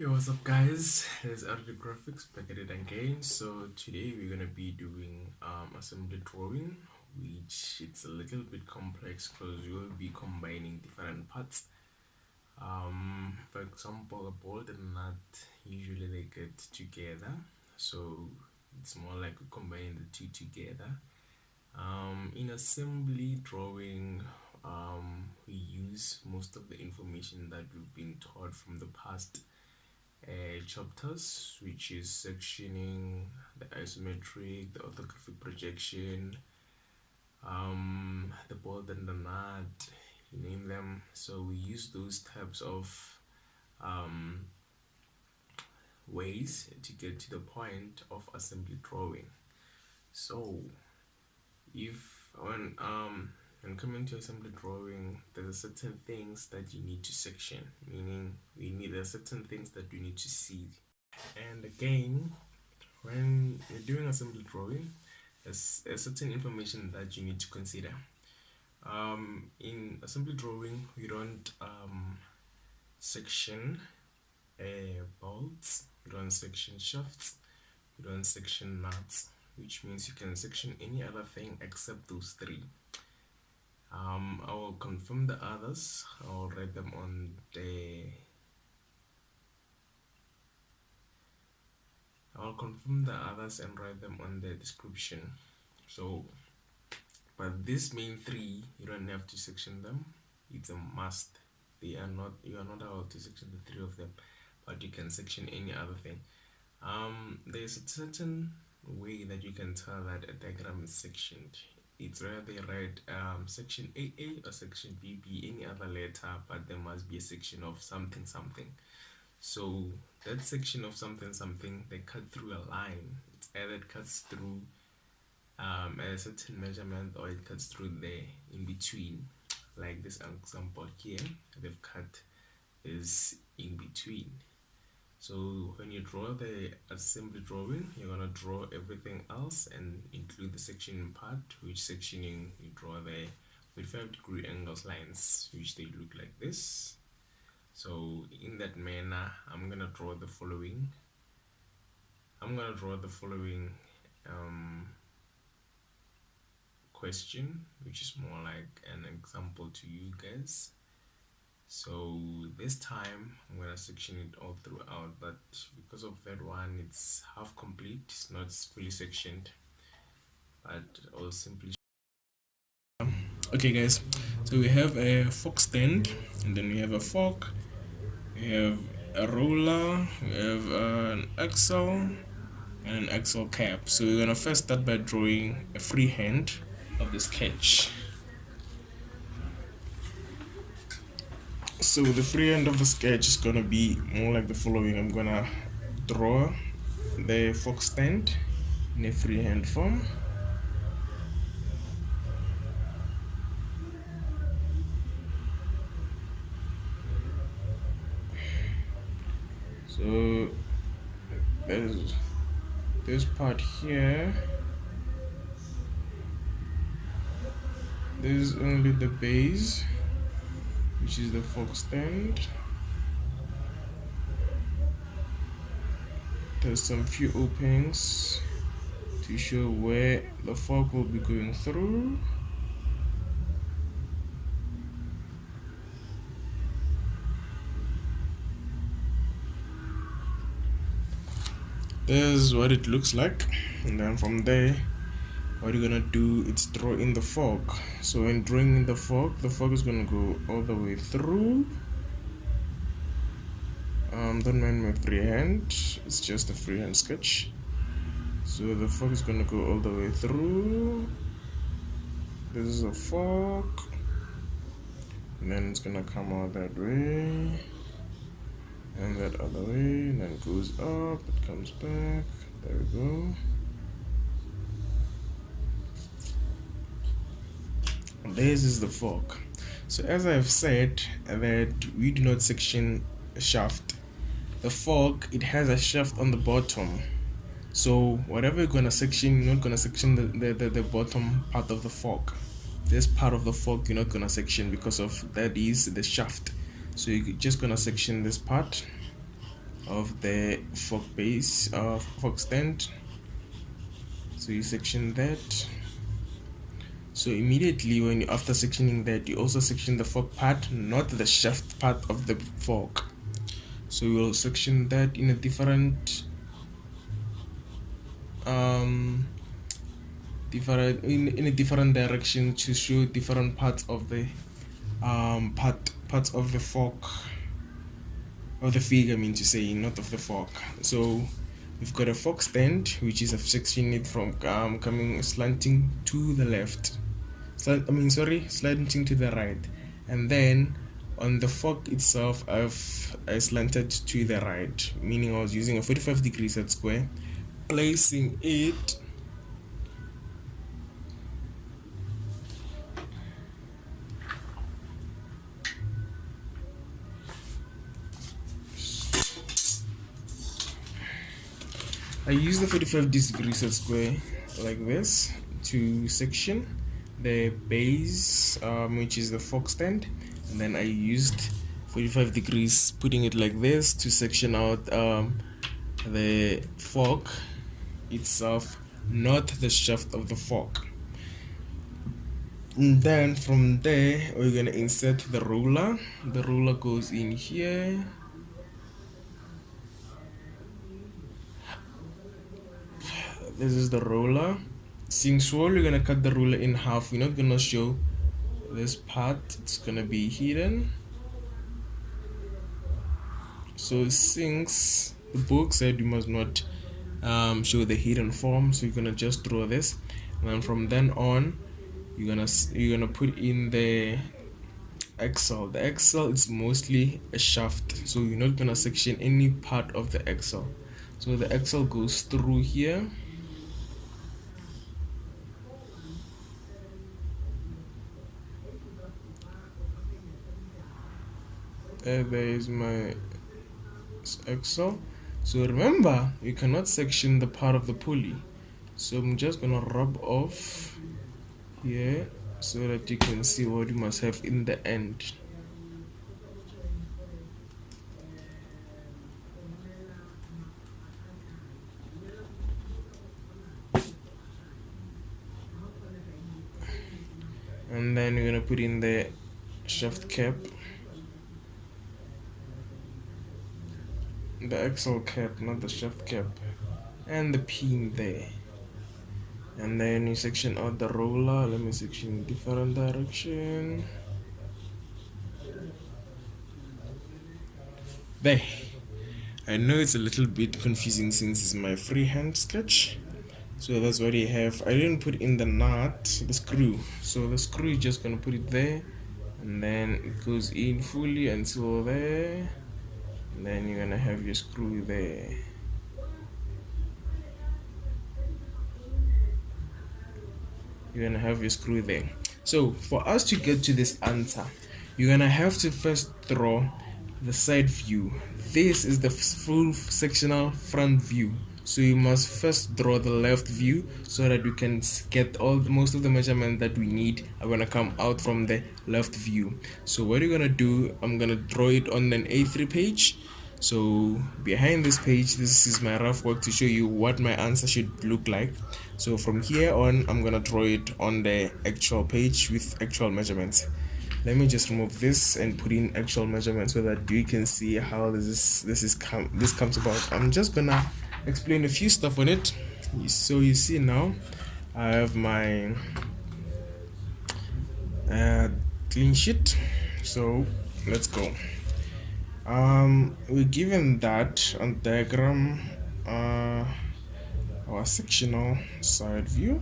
Hey, what's up, guys? It's Arctic Graphics back at it again. So today we're gonna be doing assembly drawing, which it's a little bit complex because you'll be combining different parts. For example, a bolt and a nut usually they get together, so it's more like we combine the two together. In assembly drawing, we use most of the information that we've been taught from the past chapters, which is sectioning, the isometric, the orthographic projection, the bolt and the nut, you name them. So we use those types of um, ways to get to the point of assembly drawing. So if when coming to assembly drawing, there's certain things that you need to section, meaning there are certain things that you need to see. And again, when you're doing assembly drawing, there's a certain information that you need to consider. In assembly drawing, we don't section bolts, we don't section shafts, we don't section nuts, which means you can section any other thing except those three. I will confirm the others. I'll write them on the I'll confirm the others and write them on the description. So, but these main three, you don't have to section them. It's a must. You are not allowed to section the three of them, but you can section any other thing. There's a certain way that you can tell that a diagram is sectioned. It's whether they write section AA or section BB, any other letter, but there must be a section of something something. So that section of something something, they cut through a line. It's either it cuts through a certain measurement or it cuts through the in between. Like this example here, they've cut is in between. So when you draw the assembly drawing, you're gonna draw everything else and include the sectioning part, which sectioning you draw the 45-degree angles lines, which they look like this. So in that manner, I'm gonna draw the following. Question, which is more like an example to you guys. So this time I'm gonna section it all throughout, but because of that one, it's half complete, it's not fully sectioned, but I'll simply okay guys, so we have a fork stand, and then we have a fork, we have a roller, we have an axle and an axle cap. So we're gonna first start by drawing a freehand of the sketch. So the freehand of the sketch is gonna be more like the following. I'm gonna draw the fork stand in a freehand form. So there's this part here. There's only the base, which is the fork stand. There's some few openings to show where the fork will be going through. There's what it looks like, and then from there what you're gonna do is draw in the fork. So when drawing in the fork is gonna go all the way through. Don't mind my freehand, it's just a freehand sketch. So the fork is gonna go all the way through. This is a fork, and then it's gonna come out that way and that other way, and then it goes up, it comes back, there we go. This is the fork. So as I've said that we do not section a shaft. The fork, it has a shaft on the bottom. So whatever you're gonna section, you're not gonna section the bottom part of the fork. This part of the fork you're not gonna section because of that is the shaft. So you're just gonna section this part of the fork base fork stand. So you section that. So immediately when after sectioning that, you also section the fork part, not the shaft part of the fork. So you will section that in a different in a different direction to show different parts of the parts of the fork, of the figure, I mean to say, not of the fork. So we've got a fork stand, which is a section it from coming slanting to the left, slanting to the right, and then on the fork itself I slanted to the right, meaning I was using a 45-degree set square, placing it I use the 45-degree set square like this to section the base, which is the fork stand, and then I used 45 degrees, putting it like this to section out the fork itself, not the shaft of the fork. And then from there we're gonna insert the roller. The roller goes in here. This is the roller. Since we're gonna cut the ruler in half, we're not gonna show this part, it's gonna be hidden. So since the book said you must not show the hidden form, so you're gonna just draw this, and then from then on you're gonna put in the axle. The axle is mostly a shaft, so you're not gonna section any part of the axle. So the axle goes through here. There is my axle. So remember, you cannot section the part of the pulley. So I'm just gonna rub off here so that you can see what you must have in the end. And then you're gonna put in the shaft cap, the axle cap, not the shaft cap, and the pin there. And then you section out the roller. Let me section different direction. There. I know it's a little bit confusing since it's my freehand sketch. So that's what you have. I didn't put in the nut, the screw. So the screw, you're just gonna put it there, and then it goes in fully until there. And then you're gonna have your screw there. You're gonna have your screw there. So for us to get to this answer, you're gonna have to first draw the side view. This is the full sectional front view. So you must first draw the left view so that you can get most of the measurement that we need are gonna come out from the left view. So what you're gonna do, I'm gonna draw it on an A3 page. So behind this page, this is my rough work to show you what my answer should look like. So from here on, I'm gonna draw it on the actual page with actual measurements. Let me just remove this and put in actual measurements so that you can see how this comes about. I'm just gonna explain a few stuff on it. So you see now I have my clean sheet. So let's go. We're given that on diagram our sectional side view.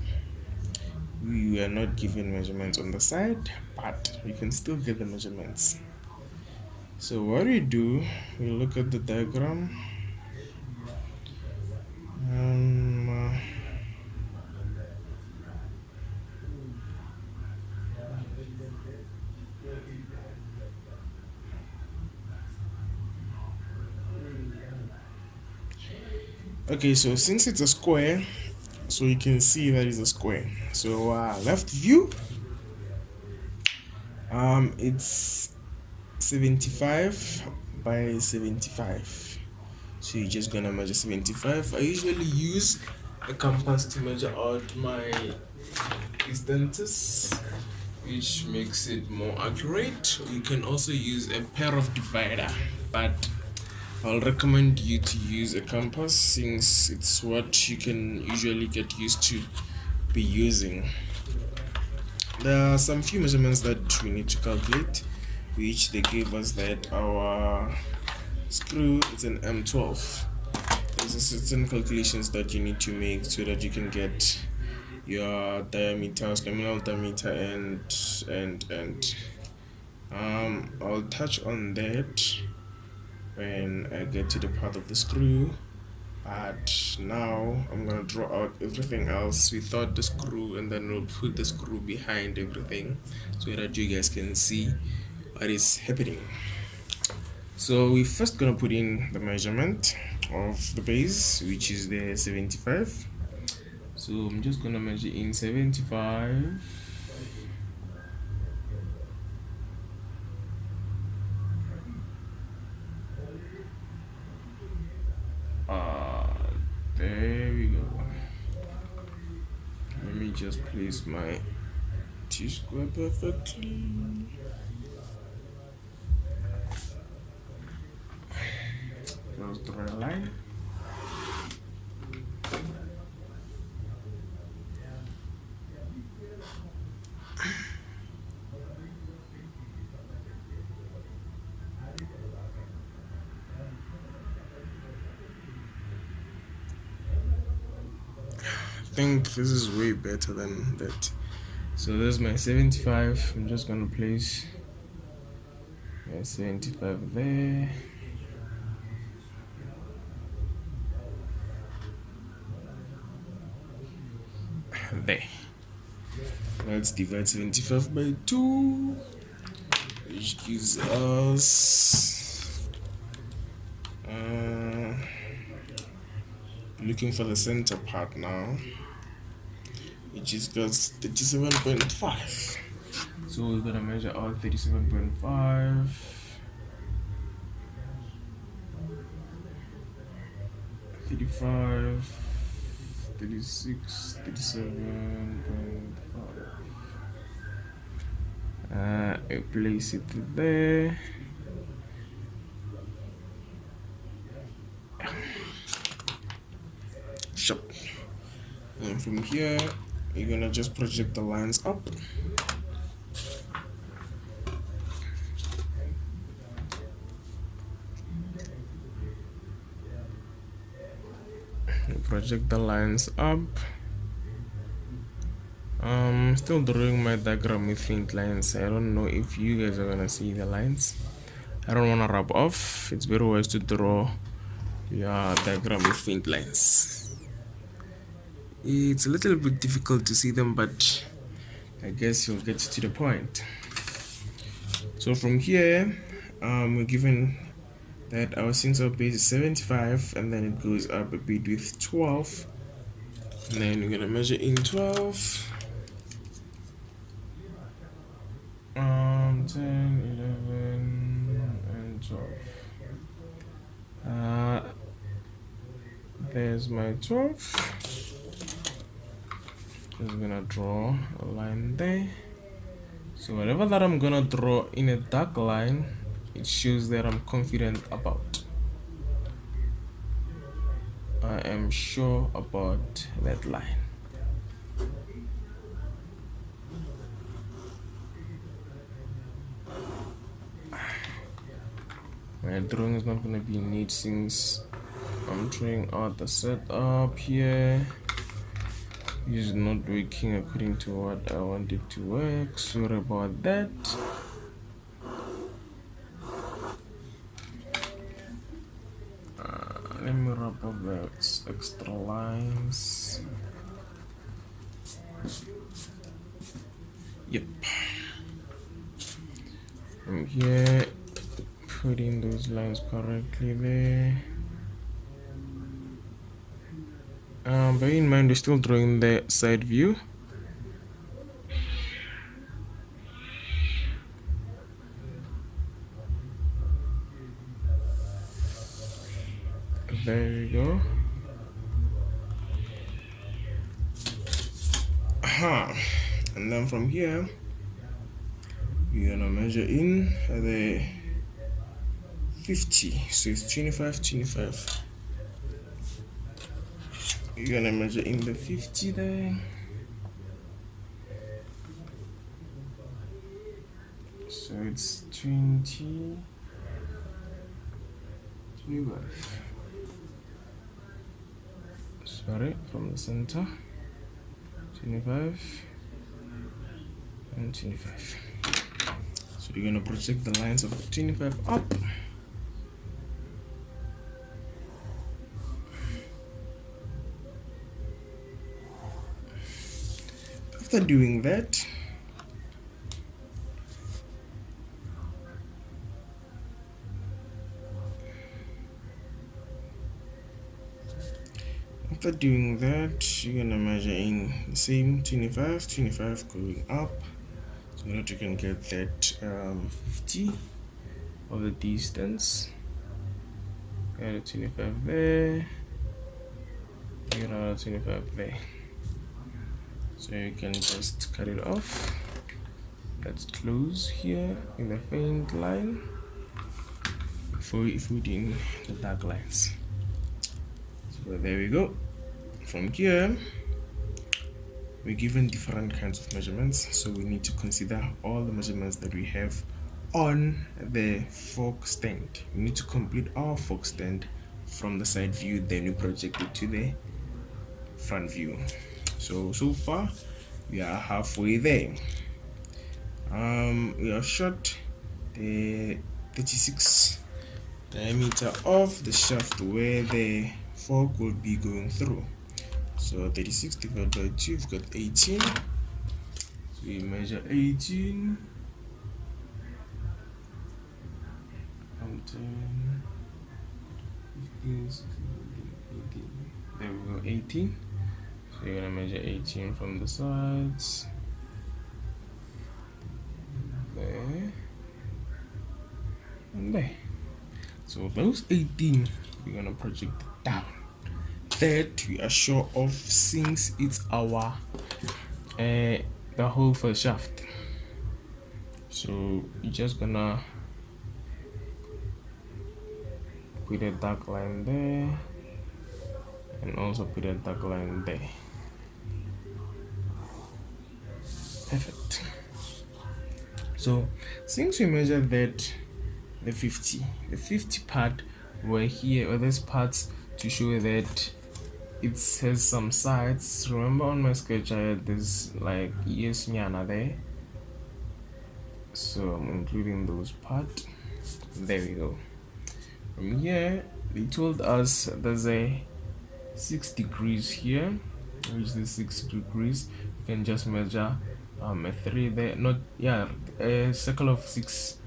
We are not given measurements on the side, but we can still get the measurements. So what we do, we look at the diagram. Okay, so since it's a square, so you can see that it's a square. So left view, it's 75 by 75. So you're just gonna measure 75. I usually use a compass to measure out my distances, which makes it more accurate. You can also use a pair of divider, but I'll recommend you to use a compass since it's what you can usually get used to be using. There are some few measurements that we need to calculate, which they gave us that our screw is an M12. There's a certain calculations that you need to make so that you can get your diameter, terminal diameter, and I'll touch on that when I get to the part of the screw. But now I'm gonna draw out everything else without the screw, and then we'll put the screw behind everything so that you guys can see what is happening. So we're first gonna put in the measurement of the base, which is the 75. So I'm just gonna measure in 75. There we go. Let me just place my T-square perfectly. Just draw a line. I think this is way better than that. So there's my 75. I'm just gonna place my 75 there. There. Let's divide 75 by 2, which gives us looking for the center part now, which is just 37.5. So we're gonna measure out 37.5. 35, 36, 37.5. I place it there. Sharp. And from here, you're gonna just project the lines up. Project the lines up. Still drawing my diagram with faint lines. I don't know if you guys are gonna see the lines. I don't want to rub off. It's very wise to draw your diagram with faint lines. It's a little bit difficult to see them, but I guess you'll get to the point. So from here, we're given that our center base is 75, and then it goes up a bit with 12, and then we're gonna measure in 12. 10, 11, and 12. There's my 12. Just gonna draw a line there. So whatever that I'm gonna draw in a dark line, it shows that I'm confident about. I am sure about that line. My drawing is not gonna be neat since I'm trying out the setup here. It's not working according to what I want it to work. Sorry about that. Let me wrap up the extra lines. Yep. From here, put in those lines correctly there. Bear in mind, we're still drawing the side view. There we go. And then from here we're gonna measure in the 50, so it's 25, 25. You're gonna measure in the 50 there. So it's 20, 25. Sorry, from the center. 25 and 25. So you're gonna project the lines of 25 up. After doing that, you're gonna measure in the same 25, 25 going up, so that you can get that 50 of the distance. Add a 25 there, get another 25 there. So you can just cut it off. Let's close here in the faint line before we put in the dark lines. So there we go. From here, we're given different kinds of measurements, so we need to consider all the measurements that we have on the fork stand. We need to complete our fork stand from the side view, then we project it to the front view. So far we are halfway there. We have shot the 36 diameter of the shaft where the fork will be going through. So 36 divided by 2, we've got 18. So we measure 18 and 10, 15, 16, 17, 18. There we go, 18. So you're gonna measure 18 from the sides. There and there. So those 18 we're gonna project down. That we are sure of, since it's our the hole for the shaft. So you're just gonna put a dark line there and also put a dark line there. Perfect. So since we measured that the 50 part were here, or this parts to show that it has some sides. Remember on my sketch I had this like yes nyana there, so I'm including those parts. There we go. From here they told us there's a 6 degrees here, which is 6 degrees. You can just measure a 3 there, a circle of 6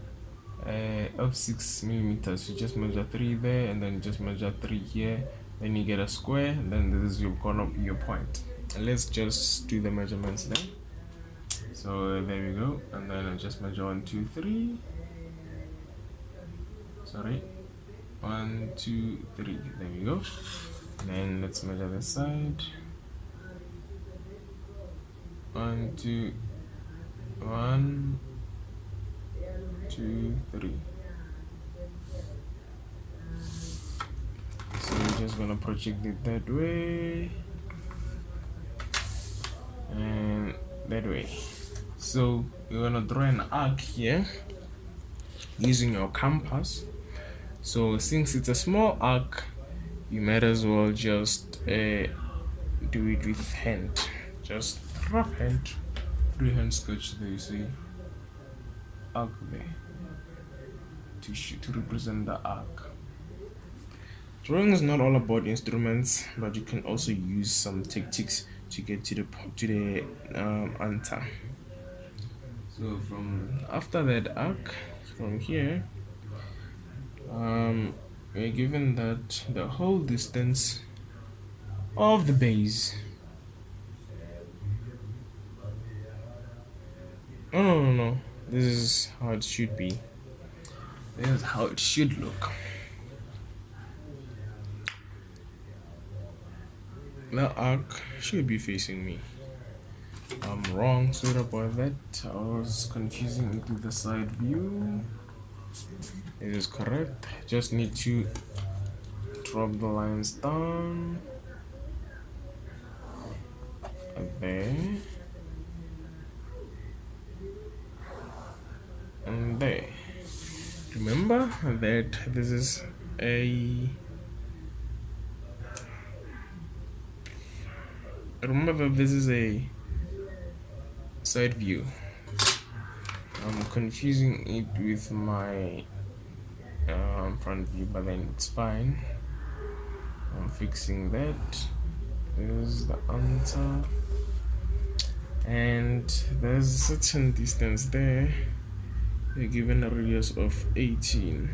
millimeters. You just measure 3 there, and then just measure 3 here, then you get a square, and then this is gonna be your point. And let's just do the measurements then. So there we go, and then I just measure 1, 2, 3. Sorry, 1, 2, 3. There we go. Then let's measure this side. 1, 2, 1, 2, 3. So we're just gonna project it that way and that way. So you're gonna draw an arc here using your compass. So since it's a small arc, you might as well just do it with hand, just rough hand, freehand sketch there. You see arc there to represent the arc. Drawing is not all about instruments, but you can also use some tactics to get to the answer. So from after that arc, from here, we're given that the whole distance of the base. No. This is how it should be. This is how it should look. the arc should be facing me. I'm wrong, sorry about that. I was confusing it with the side view. It is correct. Just need to drop the lines down there and there. Remember that this is a side view. I'm confusing it with my front view, but then it's fine. I'm fixing that. There's the answer, and there's a certain distance there. We're given a radius of 18.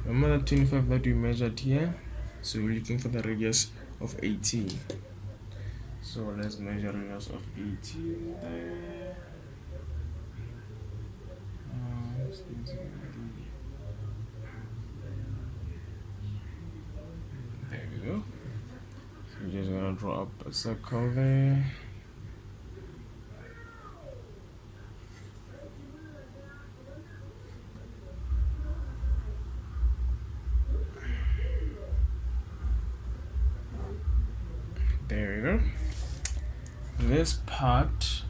Remember the 25 that we measured here, so we're looking for the radius of 18. So let's measure radius of 18 there. There we go. So we're just gonna draw up a circle there. There we go. This part,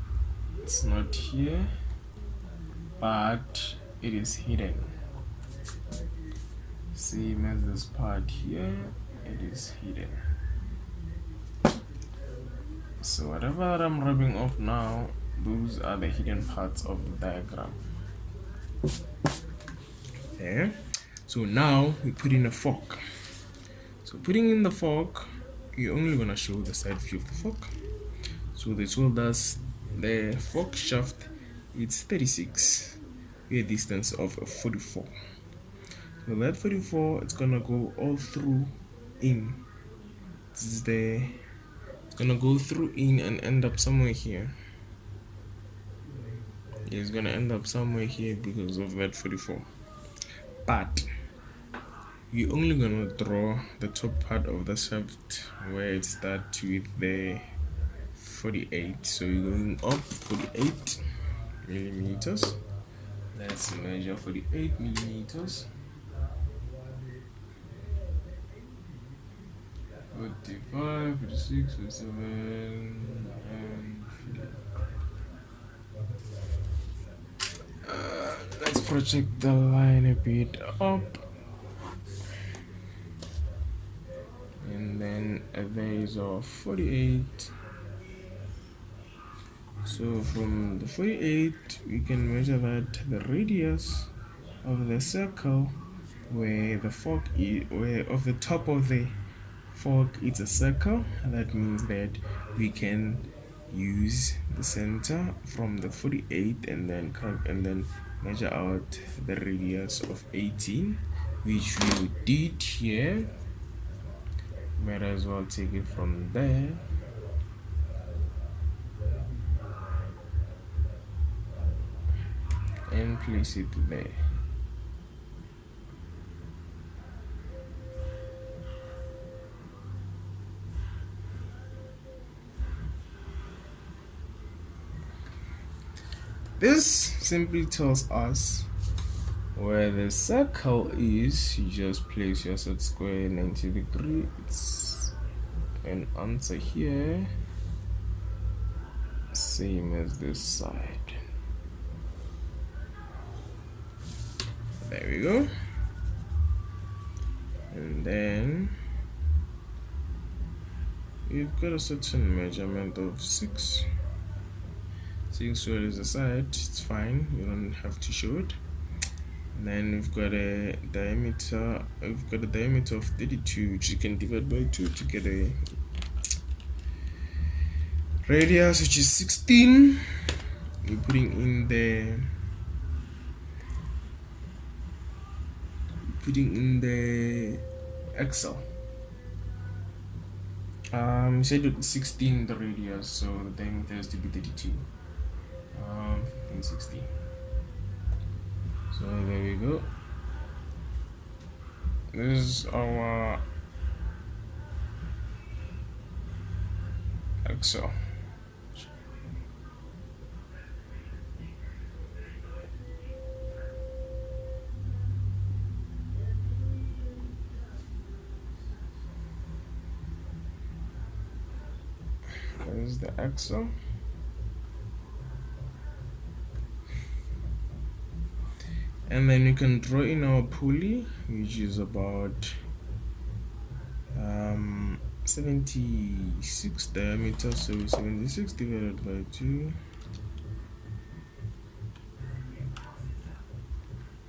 it's not here, but it is hidden. Same as this part here, it is hidden. So whatever that I'm rubbing off now, those are the hidden parts of the diagram. Okay. So now we put in a fork. So putting in the fork, you're only gonna show the side view of the fork. So they told us the fork shaft is 36 with a distance of 44. So that 44, it's gonna go all through in. It's gonna go through in and end up somewhere here. It's gonna end up somewhere here because of that 44. But you're only gonna draw the top part of the shaft where it starts with the 48. So you're going up 48 millimeters. Let's measure 48 millimeters. 45, 46, 47, and 50. Let's project the line a bit up. And then there is a 48. So from the 48, we can measure that the radius of the circle where the fork is, where of the top of the fork it's a circle. That means that we can use the center from the 48 and then measure out the radius of 18, which we did here. Might as well take it from there. And place it there. This simply tells us where the circle is. You just place your set square 90 degrees and answer here, same as this side. There we go. And then you've got a certain measurement of 6. 6 is the side, it's fine, you don't have to show it. And then we've got a diameter, of 32, which you can divide by 2 to get a radius, which is 16. We're putting in the Excel. We said it 16 the radius, so the diameter has to be 32. 15, 16. So there we go. This is our like so. There's the axle. And then you can draw in our pulley, which is about 76 diameter, so 76 divided by 2,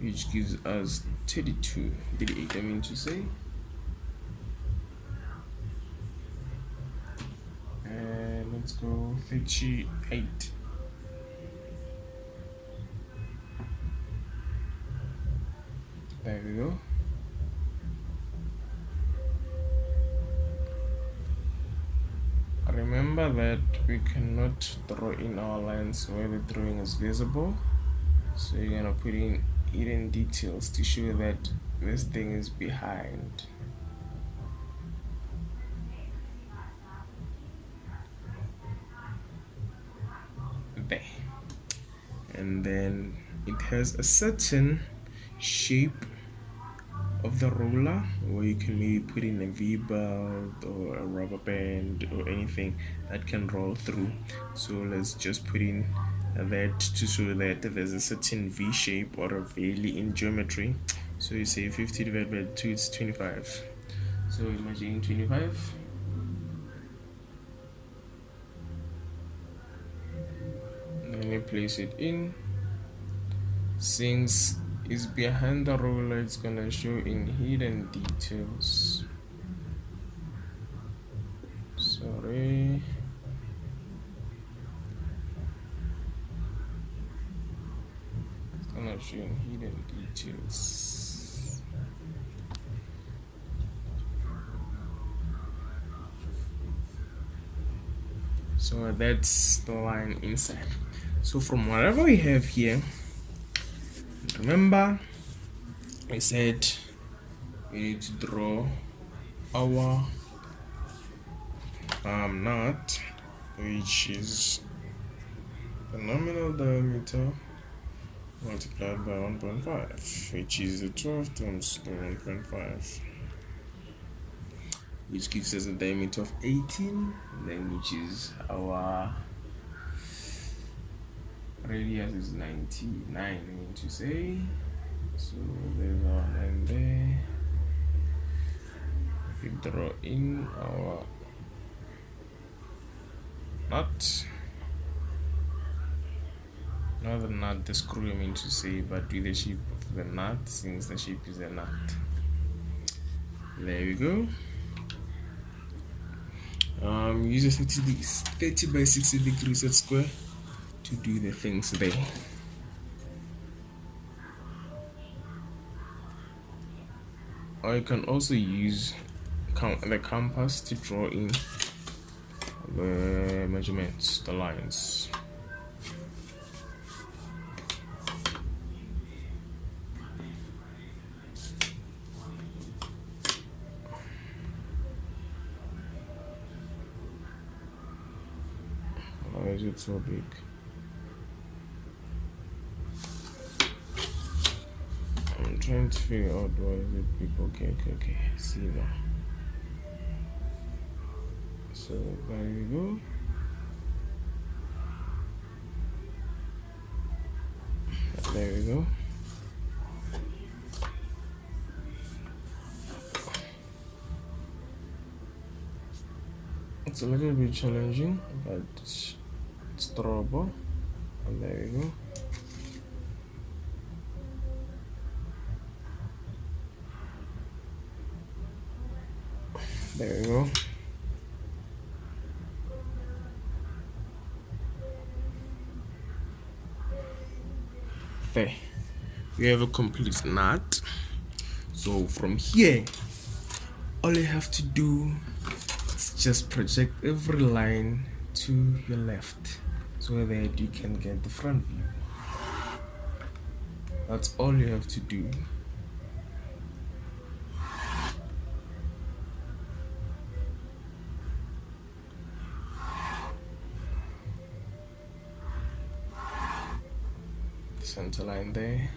which gives us 38 I mean to say. And let's go 38. There we go. Remember that we cannot draw in our lines where the drawing is visible, so you're gonna put in hidden details to show that this thing is behind. There. And then it has a certain shape of the roller where you can maybe put in a V-belt or a rubber band or anything that can roll through. So let's just put in that to show that there's a certain V shape or a valley in geometry. So you say 50 divided by 2, it's 25. So imagine 25. Then you place it in. Since it's behind the roller, it's gonna show in hidden details. Sorry. It's gonna show in hidden details. So that's the line inside. So from whatever we have here, remember I said we need to draw our knot, which is the nominal diameter multiplied by 1.5, which is the 12 times 1.5, which gives us a diameter of 18, then which is our radius is 99, I mean to say. So there's our line there. We draw in our knot, not the knot, the screw I mean to say, but with the shape of the knot, since the shape is a knot. There we go. Use a 30 by 60 degree set square to do the things there. Or you can also use the compass to draw in the measurements, the lines. Why is it so big? I'm trying to figure out why is it big. Okay. See now. So there we go. There we go. It's a little bit challenging, but it's drawable. And there we go. There we go. There. We have a complete knot. So from here, all you have to do is just project every line to your left so that you can get the front view. That's all you have to do. center line there,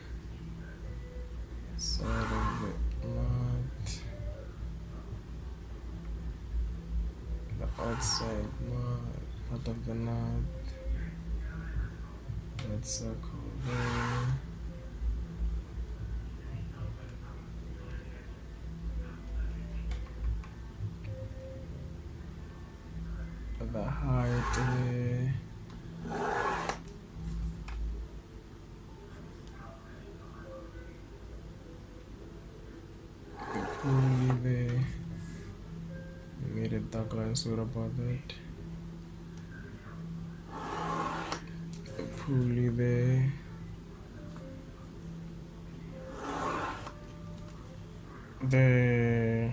side of the knot, the outside knot, part of the knot, that circle there, the height there, the pulley there. We made a dark line, so what about that? The pulley there. The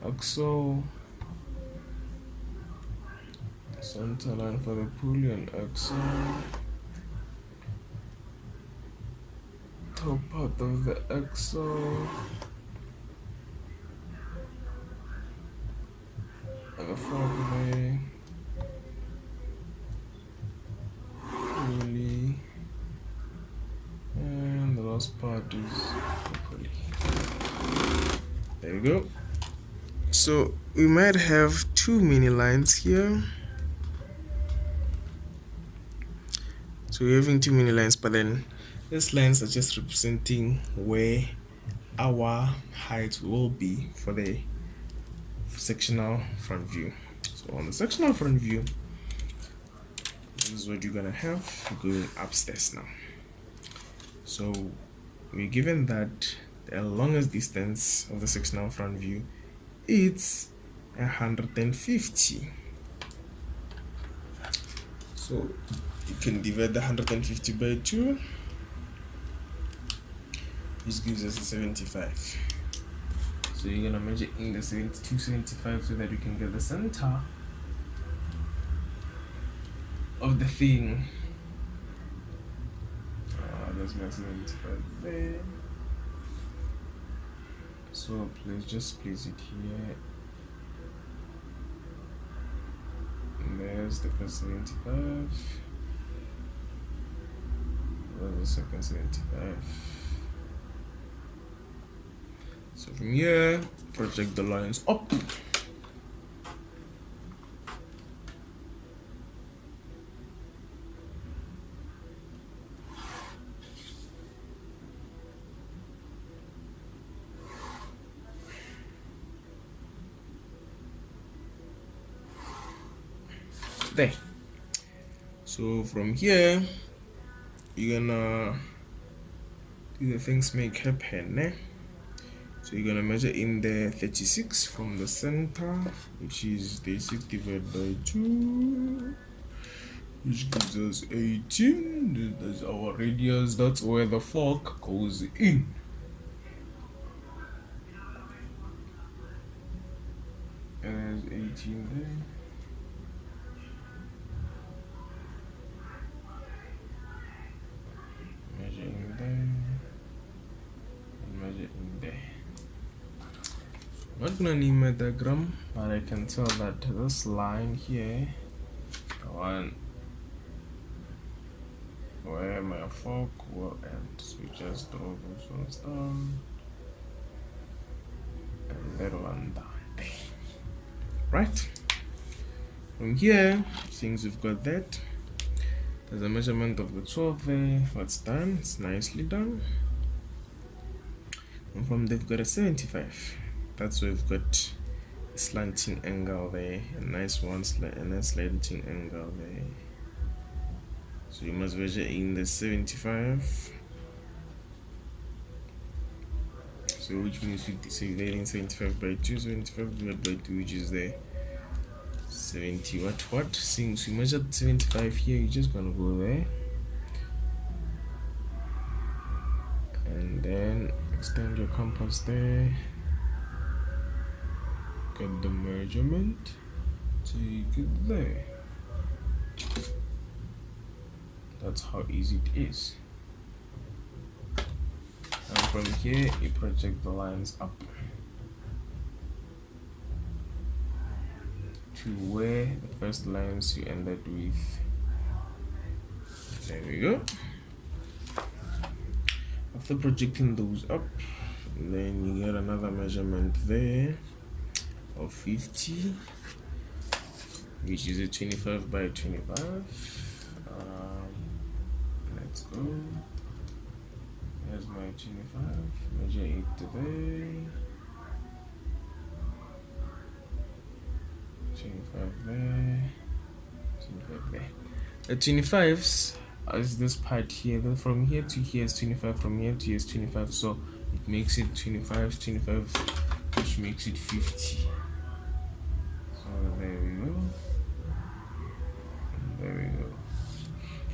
axle, center line for the pulley and axle, top part of the axle, and the fork there, pulley, and the last part is the pulley. There you go. So we might have two mini lines here. So we're having two mini lines, but then these lines are just representing where our height will be for the sectional front view. So on the sectional front view, this is what you're gonna have going upstairs now. So we're given that the longest distance of the sectional front view is 150. So you can divide the 150 by 2. This gives us a 75. So you're gonna measure in the 275 so that you can get the center of the thing. That's my 75 there. So just place it here. And there's the first 75. There's the second 75. So from here, project the lines up. There. So from here, you're gonna do the things make happen. So you're gonna measure in the 36 from the center, which is 36 divided by 2, which gives us 18. That's our radius. That's where the fork goes in. And there's 18 there. Measure in there. And measure in there. I'm not gonna need my diagram, but I can tell that this line here, the one where my fork will end. So we just draw those ones down and that one down there. Right? From here, since we've got that, there's a measurement of the 12 there. What's done? It's nicely done. And from there, we've got a 75. That's where we've got a slanting angle there, a nice one, and a slanting angle there. So you must measure in the 75. So which means we dividing 75 by 2, 75 divided by 2, which is the 70. What? Since we measured 75 here, you're just gonna go there and then extend your compass there. Get the measurement, take it there. That's how easy it is. And from here, you project the lines up to where the first lines you ended with There we go. After projecting those up, then you get another measurement there of 50, which is a 25 by 25. Let's go. Here's my 25. Measure it today. 25 there. 25 there. The 25s is this part here. Then from here to here is 25. From here to here is 25. So it makes it 25, 25, which makes it 50. So there we go. There we go.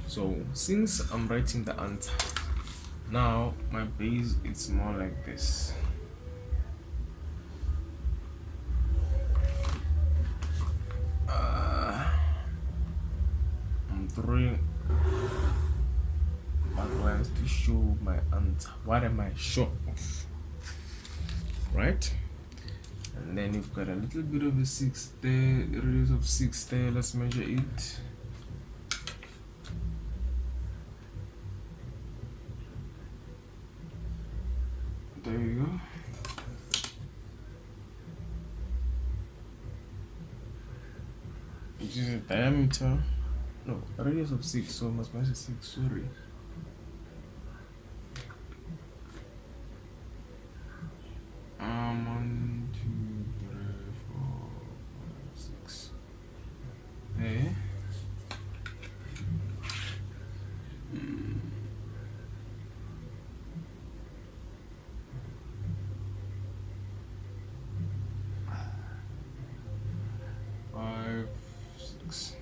So since I'm writing the answer, now my base it's more like this. I'm throwing back to show my answer. What am I sure of? Right? And then you've got a little bit of a 6 there, the radius of 6 there. Let's measure it. There you go. Which is a diameter. No, a radius of 6, so I must measure 6, sorry. One, two, three, four, five, 6. There. Five, 6.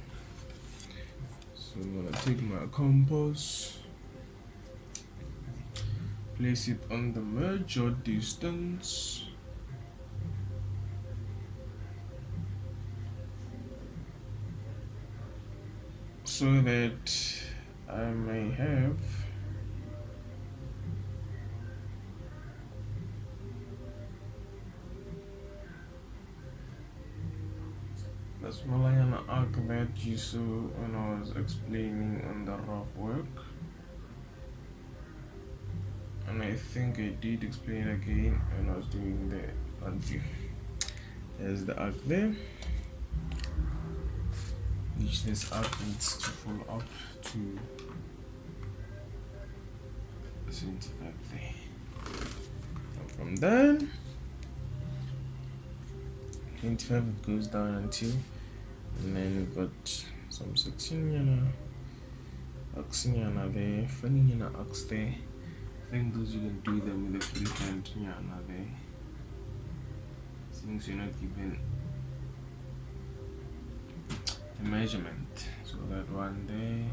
So I'm gonna take my compass, place it on the measure distance. So that I may have the smaller arc that you saw when I was explaining on the rough work. And I think I did explain it again when I was doing the front view. There's the arc there, which this arc needs to fall up to 75 there. And from there, 25 it goes down until, and then we've got some section there, funny arcs there. I think those you can do them with a freehand there, since you're not given the measurement. So that one there.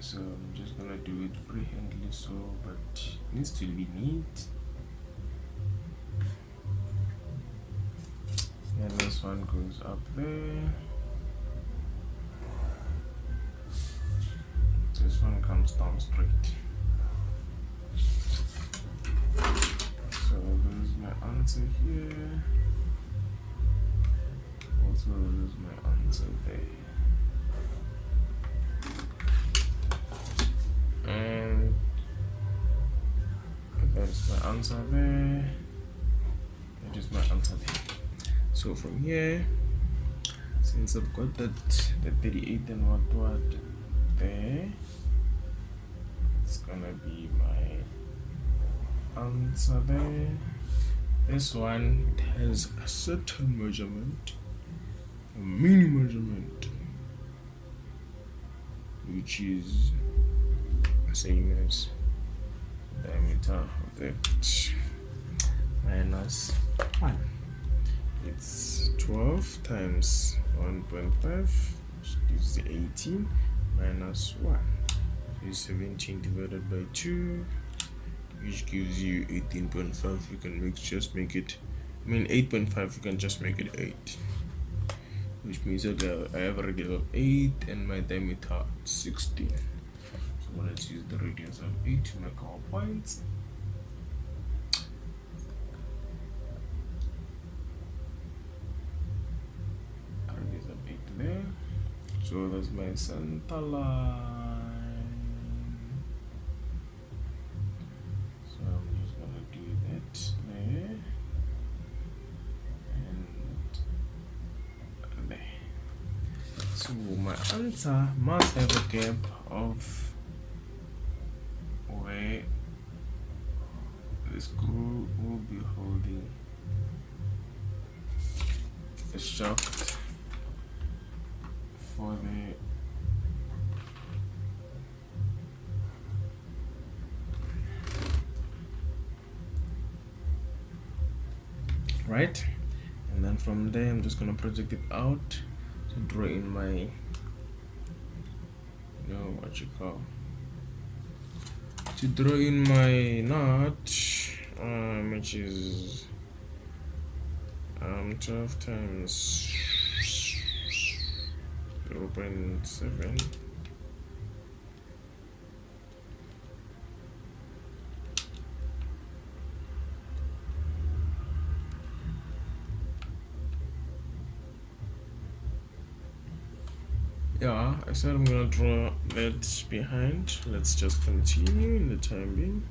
So I'm just gonna do it freehandly, so but it needs to be neat. And this one goes up there. This one comes down straight. So there's my answer here. Also there's my answer there. And there's my answer there. That is my answer there. So from here, since I've got that the 38 and what there, it's gonna be my answer there. This one, it has a certain measurement, a mini measurement, which is the same as diameter of that minus 1. It's 12 times 1.5, which gives the 18, minus 1 is 17 divided by 2, which gives you 18.5. You can make it, 8.5, you can just make it 8, which means okay, I have a radius of 8 and my diameter 16. So let's use the radius of 8 to make our points. Radius of 8 there. So that's my center line. So I'm just gonna do that there and there. So my answer must have a gap of where the screw will be holding the shaft for the right, and then from there I'm just gonna project it out to draw in my to draw in my notch, which is 12 times 0.7. Yeah, I said I'm gonna draw that behind. Let's just continue in the time being,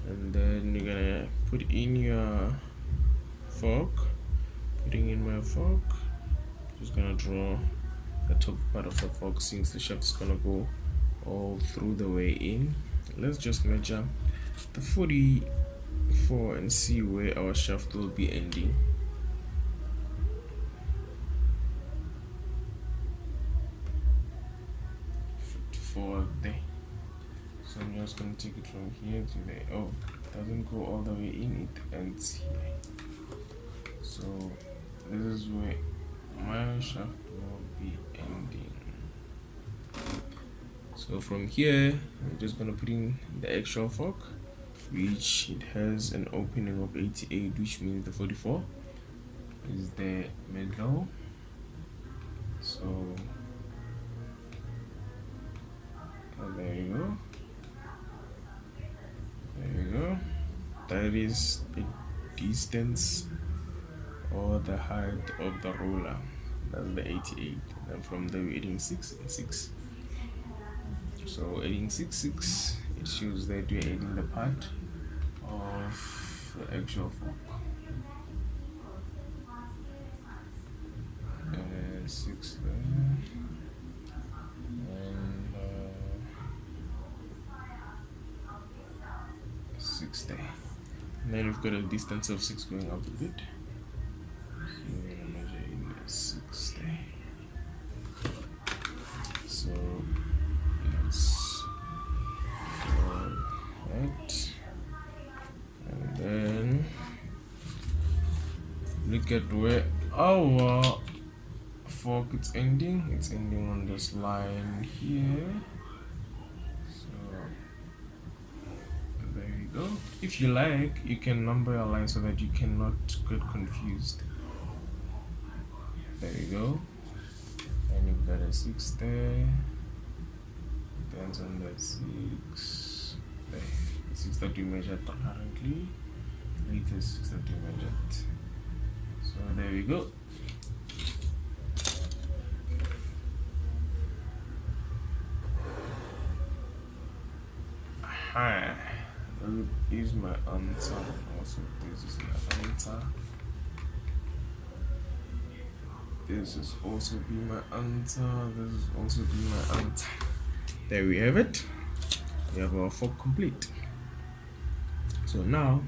and then you're gonna put in your fork. Putting in my fork, just gonna draw the top part of the fork since the shaft is gonna go all through the way in. Let's just measure the 44 and see where our shaft will be ending. For there. So I'm just gonna take it from here to there. Oh, it doesn't go all the way in, it ends here. So this is where my shaft will be ending. So from here, I'm just gonna put in the actual fork, which it has an opening of 88, which means the 44 is the middle. So there you go. There you go. That is the distance or the height of the ruler. That's the 88. And from there we're adding 6 and 6. So adding 6, 6, it shows that we're adding the part of the actual fork. And 6 there. And 6 there. And then we've got a distance of 6 going up a bit. So we're gonna measure in 6 there. So let's draw that. And then look at where our fork is ending. It's ending on this line here. There you go. If you like, you can number your line so that you cannot get confused. There you go. And you've got a 6 there. Depends on that 6. There. The 6 that you measured currently. Latest 6 that you measured. So there we go. Aha. That is my answer. Also, this is my answer. This is also be my answer. This is also be my answer. There we have it. We have our fork complete. So now,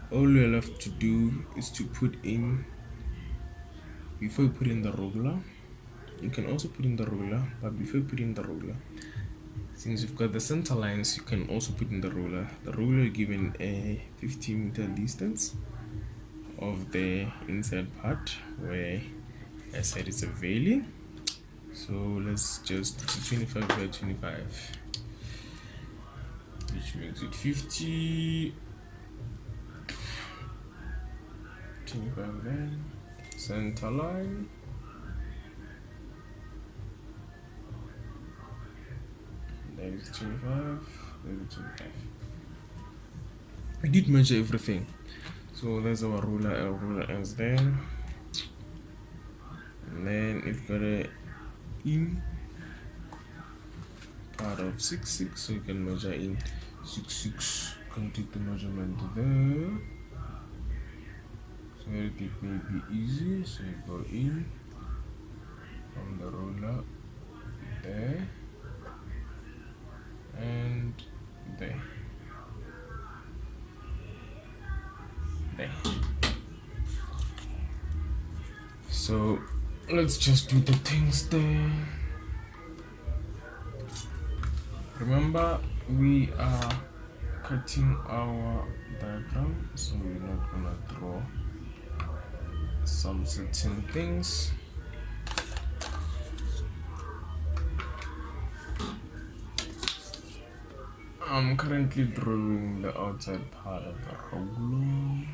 all we're left to do is to put in, before you put in the ruler, you can also put in the ruler, but before you put in the ruler, since you've got the center lines, you can also put in the ruler. The ruler given a 50-meter distance of the inside part where I said it's a valley. So let's just do 25 by 25, which makes it 50. 25 there. Center line. There is 25. There is 25. I did measure everything. So there's our ruler. Our ruler ends there. And then you've got to in part of 6 6, so you can measure in 6 6. You can take the measurement there, so it may be easy. So you go in from the ruler there and there. So let's just do the things there. Remember, we are cutting our diagram, so we're not gonna draw some certain things. I'm currently drawing the outside part of the roller.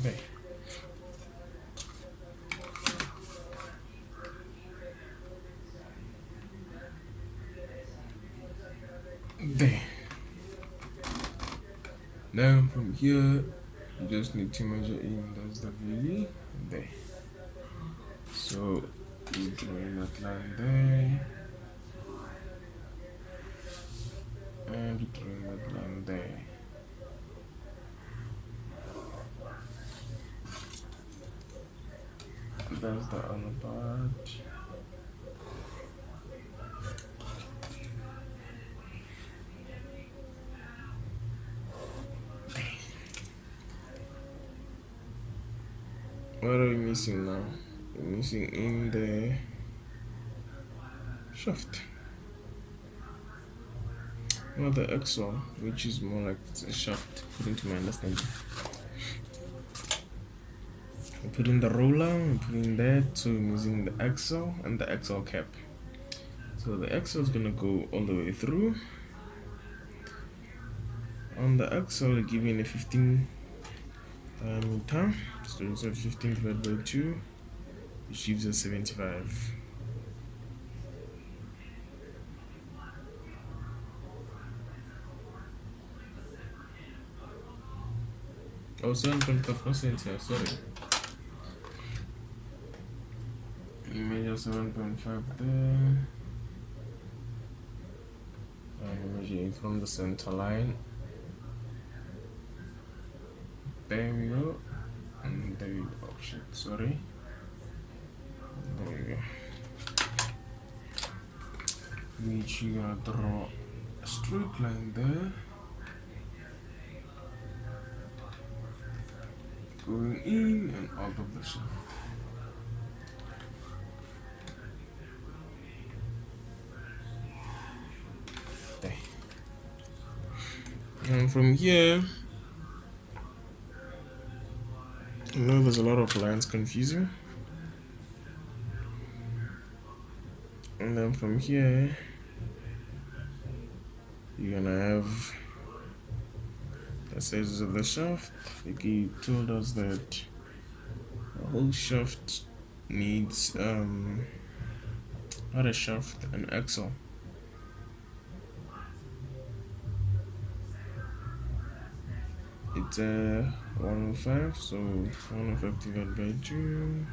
There. There. Now from here, you just need to measure in. That's the valley there. So you drawing that line there, and you drawing that line there. That's the other part. What are we missing now? We're missing in the shaft. Not the axle, which is more like a shaft, according to my understanding. We put in the roller, we put in that, so we're using the axle and the axle cap. So the axle is gonna go all the way through. On the axle, we're giving a 15 diameter, so it's 15 divided by 2, which gives us 75. Oh, 7.5% here, sorry. You measure 7.5 there. And measure it from the center line. There we go. And there we go. Oh shit, sorry. There we go. Which you're gonna draw a straight line there. Going in and out of the shaft. There. And from here, I know there's a lot of lines confusing. And then from here, you're gonna have the sizes of the shaft. He told us that the whole shaft needs not a shaft, an axle. It's 105, so 105 divided by 2.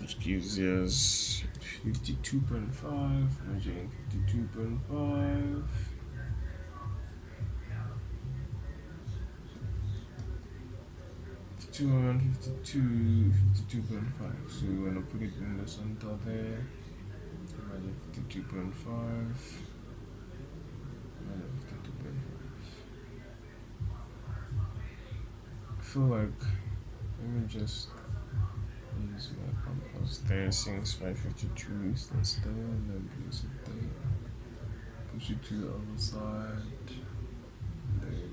Which gives us 52.5, measuring 52.5. So we're gonna put it in the center there. Imagine 52.5. I feel like, let me just use my compass there, since my 52 is this there, and then place it there. Push it to the other side. There you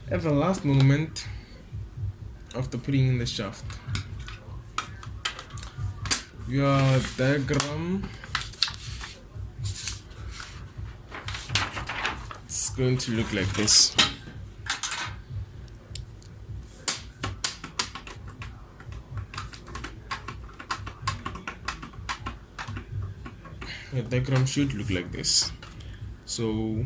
go. At the last moment, after putting in the shaft, your diagram is going to look like this. a diagram should look like this. So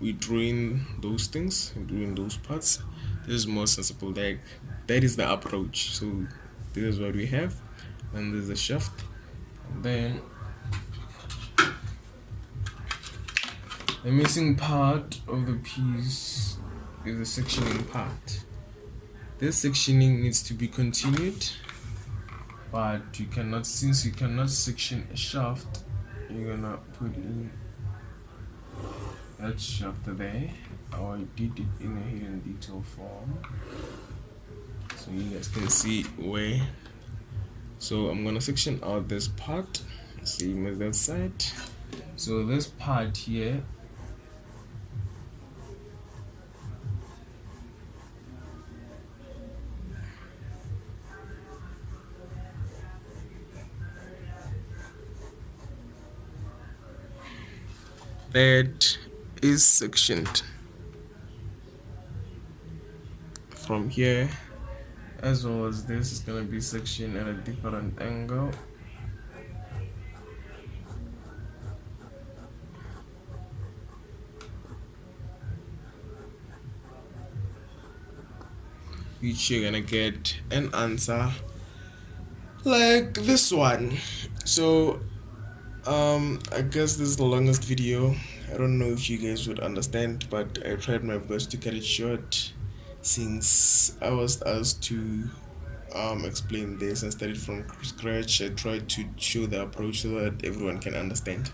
we draw in those things, including those parts. This is more sensible. Like that is the approach. So this is what we have, and there's a shaft. And then the missing part of the piece is the sectioning part. This sectioning needs to be continued, but you cannot, since you cannot section a shaft, you're gonna put in that shaft there. Or I did it in a hidden detail form, so you guys can see where. So I'm gonna section out this part, same as that side. So this part here, that is sectioned from here, as well as this is gonna be sectioned at a different angle. Which you're gonna get an answer like this one. So I guess this is the longest video. I don't know if you guys would understand, but I tried my best to cut it short, since I was asked to explain this and start it from scratch. I tried to show the approach so that everyone can understand.